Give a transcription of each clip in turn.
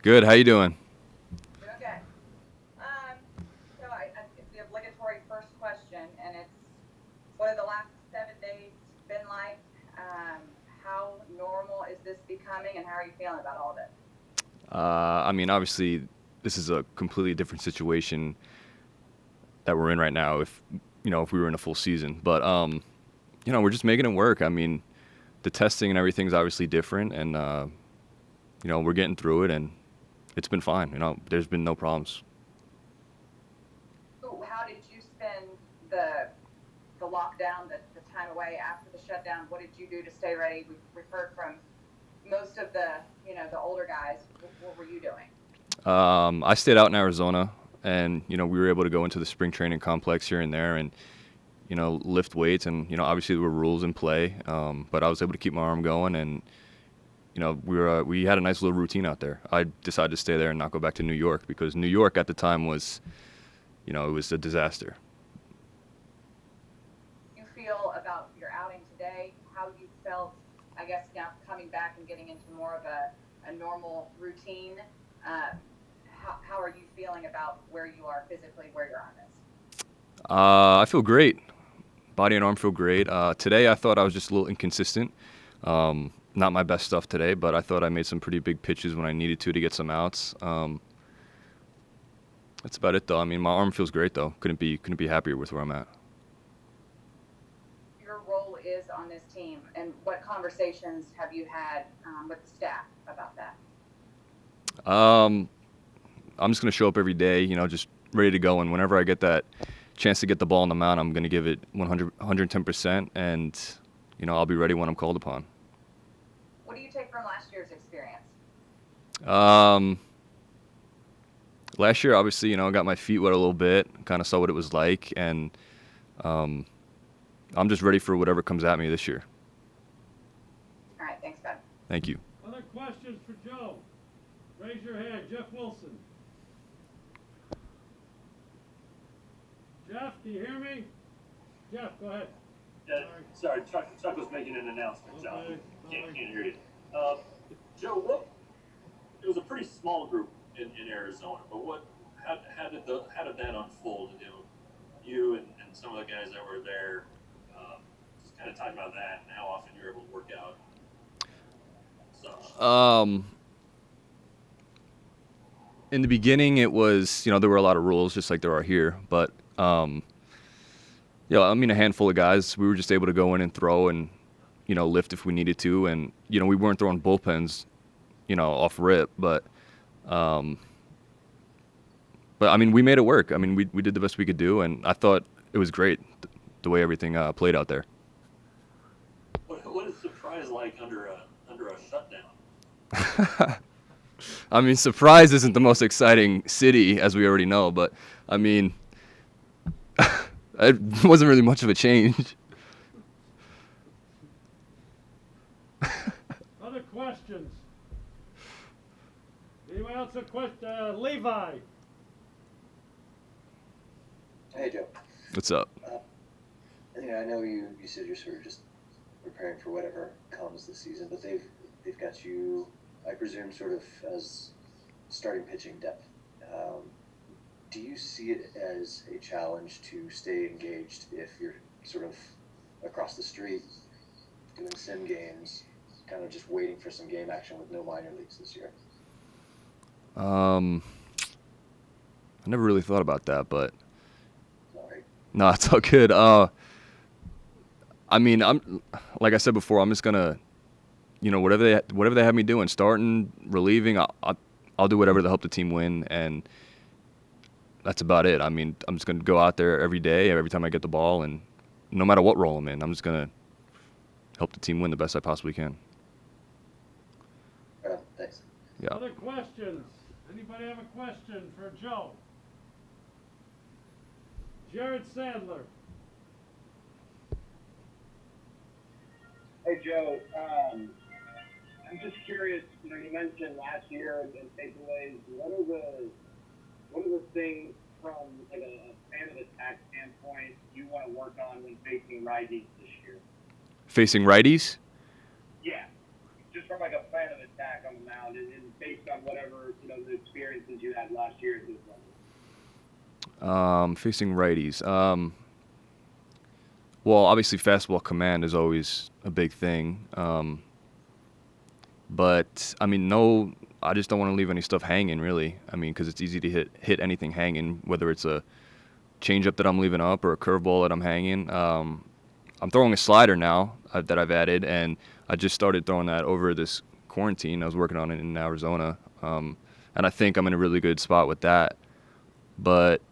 Good. How you doing? Doing good. Um, it's the obligatory first question, and it's what have the last 7 days been like? How normal is this becoming, and how are you feeling about all of it? Obviously, this is a completely different situation that we're in right now. If we were in a full season, but we're just making it work. I mean, the testing and everything's obviously different, and we're getting through it, and it's been fine. There's been no problems. So how did you spend the lockdown, the time away after the shutdown? What did you do to stay ready? We've heard from most of the older guys. What were you doing? I stayed out in Arizona, and we were able to go into the spring training complex here and there, and lift weights, and obviously there were rules in play, but I was able to keep my arm going, and we had a nice little routine out there. I decided to stay there and not go back to New York because New York at the time was, it was a disaster. You feel about your outing today? How you felt? I guess now coming back and getting into more of a normal routine. How are you feeling about where you are physically, where you're on this? I feel great. Body and arm feel great. Today I thought I was just a little inconsistent. Not my best stuff today, but I thought I made some pretty big pitches when I needed to get some outs. That's about it, though. I mean, my arm feels great, though. Couldn't be happier with where I'm at. Your role is on this team, and what conversations have you had with the staff about that? I'm just gonna show up every day, just ready to go. And whenever I get that chance to get the ball on the mound, I'm gonna give it 100, 110%, and I'll be ready when I'm called upon. What do you take from last year's experience? Last year, obviously, I got my feet wet a little bit, kind of saw what it was like, and I'm just ready for whatever comes at me this year. All right, thanks, Ben. Thank you. Other questions for Joe? Raise your hand. Jeff Wilson. Jeff, do you hear me? Jeff, go ahead. Sorry, Chuck was making an announcement, John. Okay, Can't hear you. Joe, it was a pretty small group in Arizona, but how did that unfold? You and some of the guys that were there, just kind of talk about that and how often you're able to work out. So. In the beginning, it was, there were a lot of rules, just like there are here. But, a handful of guys, we were just able to go in and throw and, lift if we needed to. And, we weren't throwing bullpens, off rip. But we made it work. I mean, we did the best we could do. And I thought it was great, the way everything played out there. What is surprise like under a shutdown? I mean, Surprise isn't the most exciting city, as we already know, but, it wasn't really much of a change. Other questions? Anyone else have questions? Levi. Hey, Joe. What's up? I know you said you're sort of just preparing for whatever comes this season, but they've got you, I presume, sort of as starting pitching depth. Do you see it as a challenge to stay engaged if you're sort of across the street doing sim games, kind of just waiting for some game action with no minor leagues this year? I never really thought about that, but Sorry. no, it's all good. I'm like I said before, I'm just gonna, whatever they have me doing, starting, relieving, I'll do whatever to help the team win, and that's about it. I mean, I'm just gonna go out there every day, every time I get the ball, and no matter what role I'm in, I'm just gonna help the team win the best I possibly can. Thanks. Yeah. Other questions? Anybody have a question for Joe? Jared Sandler. Hey, Joe. I'm just curious. You mentioned last year and takeaways. What are the things from like a fan of attack standpoint you want to work on when facing righties this year? Facing righties? Yeah, just from like a fan of attack on the mound. around, and based on whatever the experiences you had last year at this level? Facing righties. Well, obviously fastball command is always a big thing. But I mean, no, I just don't want to leave any stuff hanging, really. I mean, because it's easy to hit anything hanging, whether it's a changeup that I'm leaving up or a curveball that I'm hanging. I'm throwing a slider now that I've added, and I just started throwing that over this quarantine. I was working on it in Arizona, and I think I'm in a really good spot with that. But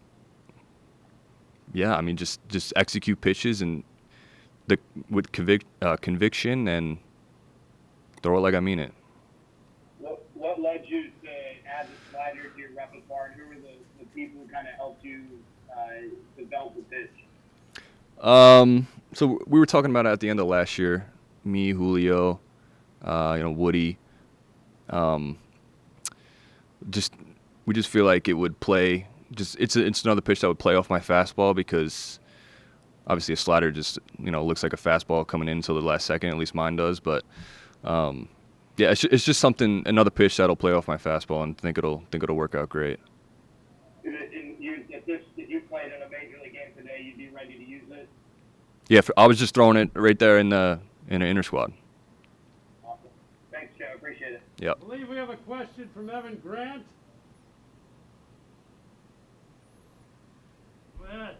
yeah, I mean, just execute pitches and with conviction and throw it like I mean it. What led you to add the slider to your repertoire? And who were the people who kind of helped you develop the pitch? So we were talking about it at the end of last year. Me, Julio, Woody. We just feel like it would play. It's another pitch that would play off my fastball because obviously a slider just looks like a fastball coming in until the last second. At least mine does. But yeah, it's just another pitch that'll play off my fastball, and think it'll work out great. If you played in a major league game today, you'd be ready to use it? Yeah, I was just throwing it right there in an inner squad. Awesome. Thanks, Joe. Appreciate it. Yep. I believe we have a question from Evan Grant. Go ahead.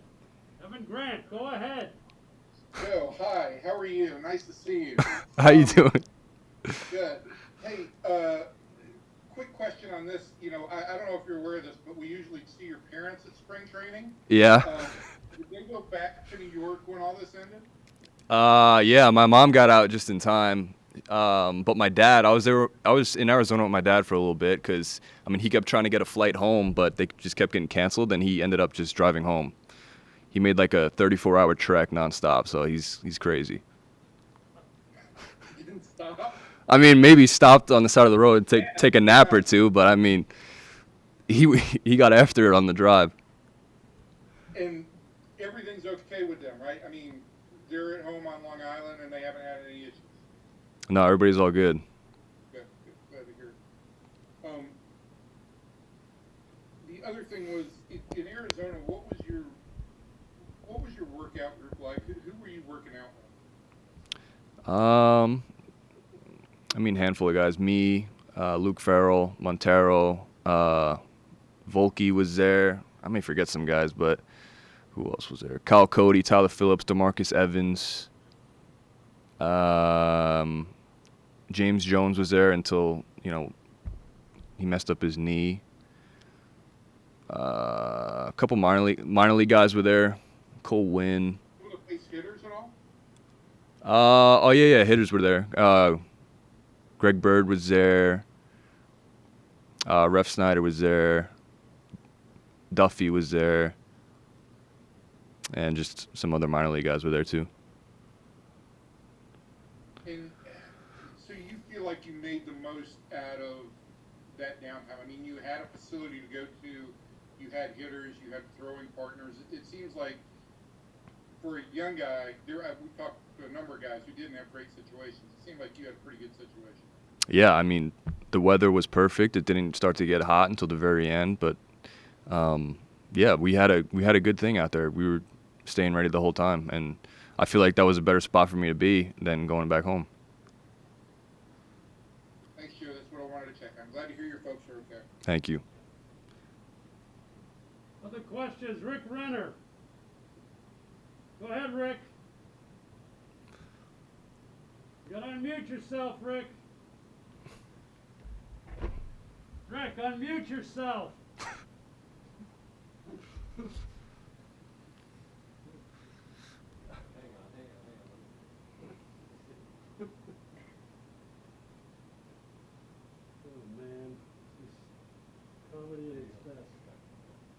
Evan Grant, go ahead. Joe, hi. How are you? Nice to see you. How you doing? Good. Hey, quick question on this. I don't know if you're aware of this, but we usually see your parents at spring training. Yeah. Did they go back to New York when all this ended? Yeah, my mom got out just in time. But my dad, I was in Arizona with my dad for a little bit because, he kept trying to get a flight home, but they just kept getting canceled, and he ended up just driving home. He made like a 34-hour trek nonstop, so he's crazy. He didn't stop? Maybe stopped on the side of the road and take a nap or two, but he got after it on the drive. And everything's okay with them, right? They're at home on Long Island, and they haven't had any issues. No, everybody's all good. Good. Glad to hear. The other thing was in Arizona. What was your workout group like? Who were you working out with? Handful of guys. Me, Luke Farrell, Montero, Volke was there. I may forget some guys, but who else was there? Kyle Cody, Tyler Phillips, DeMarcus Evans. James Jones was there until, he messed up his knee. A couple minor league guys were there. Cole Wynn. Were the base hitters at all? Yeah, hitters were there. Greg Bird was there. Ref Snyder was there. Duffy was there. And just some other minor league guys were there too. And so you feel like you made the most out of that downtime? You had a facility to go to, you had hitters, you had throwing partners. It seems like for a young guy, we talked to a number of guys who didn't have great situations. It seemed like you had a pretty good situation. Yeah, the weather was perfect. It didn't start to get hot until the very end, but yeah, we had a good thing out there. We were staying ready the whole time, and I feel like that was a better spot for me to be than going back home. Thanks, Joe. That's what I wanted to check. I'm glad to hear your folks are okay. Thank you. Other questions, Rick Renner. Go ahead, Rick. You gotta unmute yourself, Rick. Rick, unmute yourself.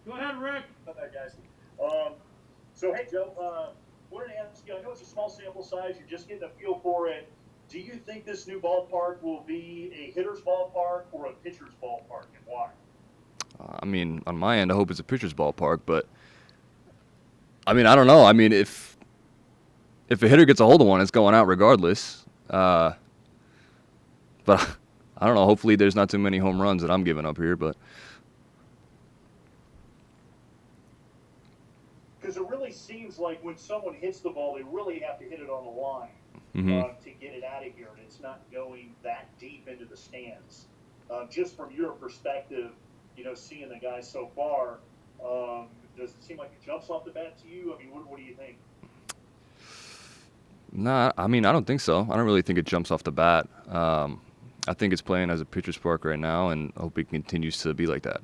Go ahead, Rick. Hi, guys. So, hey, Joe, wanted to ask you, I know it's a small sample size, you're just getting a feel for it. Do you think this new ballpark will be a hitter's ballpark or a pitcher's ballpark, and why? On my end, I hope it's a pitcher's ballpark, but I don't know. If a hitter gets a hold of one, it's going out regardless. But I don't know. Hopefully, there's not too many home runs that I'm giving up here, but Because it really seems like when someone hits the ball, they really have to hit it on the line to get it out of here, and it's not going that deep into the stands. Just from your perspective, seeing the guy so far, does it seem like it jumps off the bat to you? I mean, what do you think? nah. I mean, I don't think so. I don't really think it jumps off the bat. I think it's playing as a pitcher's park right now, and I hope it continues to be like that.